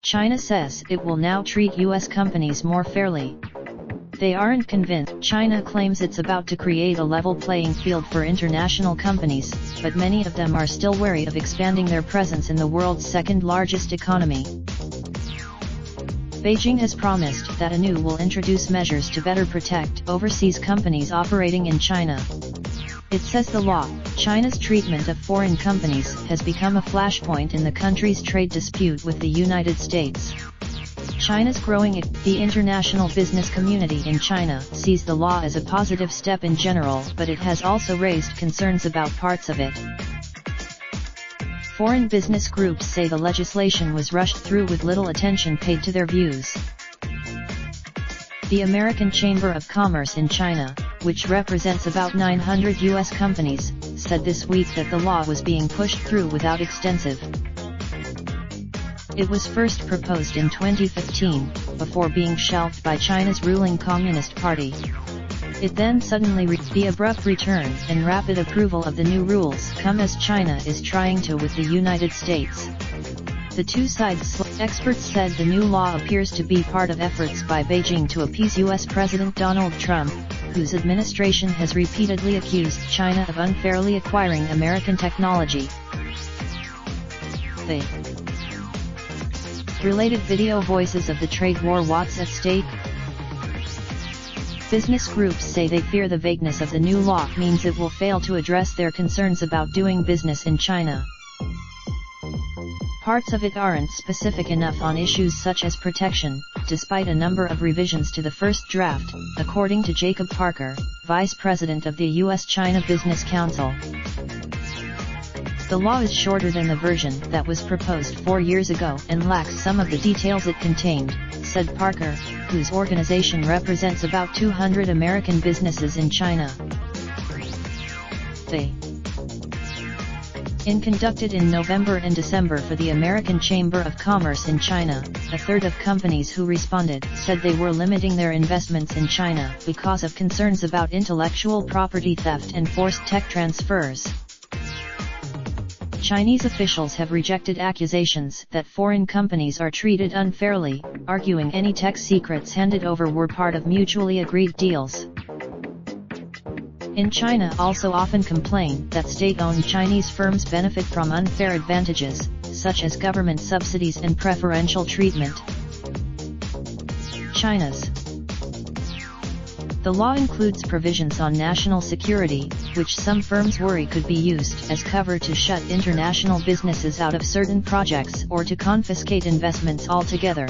China says it will now treat U.S. companies more fairly. They aren't convinced. China claims it's about to create a level playing field for international companies, but many of them are still wary of expanding their presence in the world's second-largest economy. Beijing has promised that ANU will introduce measures to better protect overseas companies operating in China. It says the law, China's treatment of foreign companies, has become a flashpoint in the country's trade dispute with the United States. China's growing. The international business community in China sees the law as a positive step in general, but it has also raised concerns about parts of it. Foreign business groups say the legislation was rushed through with little attention paid to their views. The American Chamber of Commerce in China, which represents about 900 U.S. companies, said this week that the law was being pushed through without extensive. It was first proposed in 2015, before being shelved by China's ruling Communist Party. It then suddenly the abrupt return and rapid approval of the new rules come as China is trying to with the United States. The two sides. Experts said the new law appears to be part of efforts by Beijing to appease U.S. President Donald Trump, whose administration has repeatedly accused China of unfairly acquiring American technology. The related video voices of the trade war. What's at stake? Business groups say they fear the vagueness of the new law means it will fail to address their concerns about doing business in China. Parts of it aren't specific enough on issues such as protection, despite a number of revisions to the first draft, according to Jacob Parker, Vice President of the U.S.-China Business Council. The law is shorter than the version that was proposed 4 years ago and lacks some of the details it contained, said Parker, whose organization represents about 200 American businesses in China. Conducted in November and December for the American Chamber of Commerce in China, a third of companies who responded said they were limiting their investments in China because of concerns about intellectual property theft and forced tech transfers. Chinese officials have rejected accusations that foreign companies are treated unfairly, arguing any tech secrets handed over were part of mutually agreed deals. In China also often complain that state-owned Chinese firms benefit from unfair advantages, such as government subsidies and preferential treatment. The law includes provisions on national security, which some firms worry could be used as cover to shut international businesses out of certain projects or to confiscate investments altogether.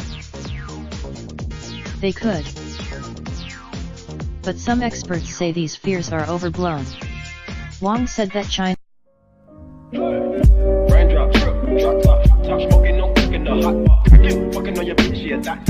They could. But some experts say these fears are overblown. Wang said that China Raindrop, drop top, top smoking, no cooking the hot pot. Fucking on your bitch, yeah, that.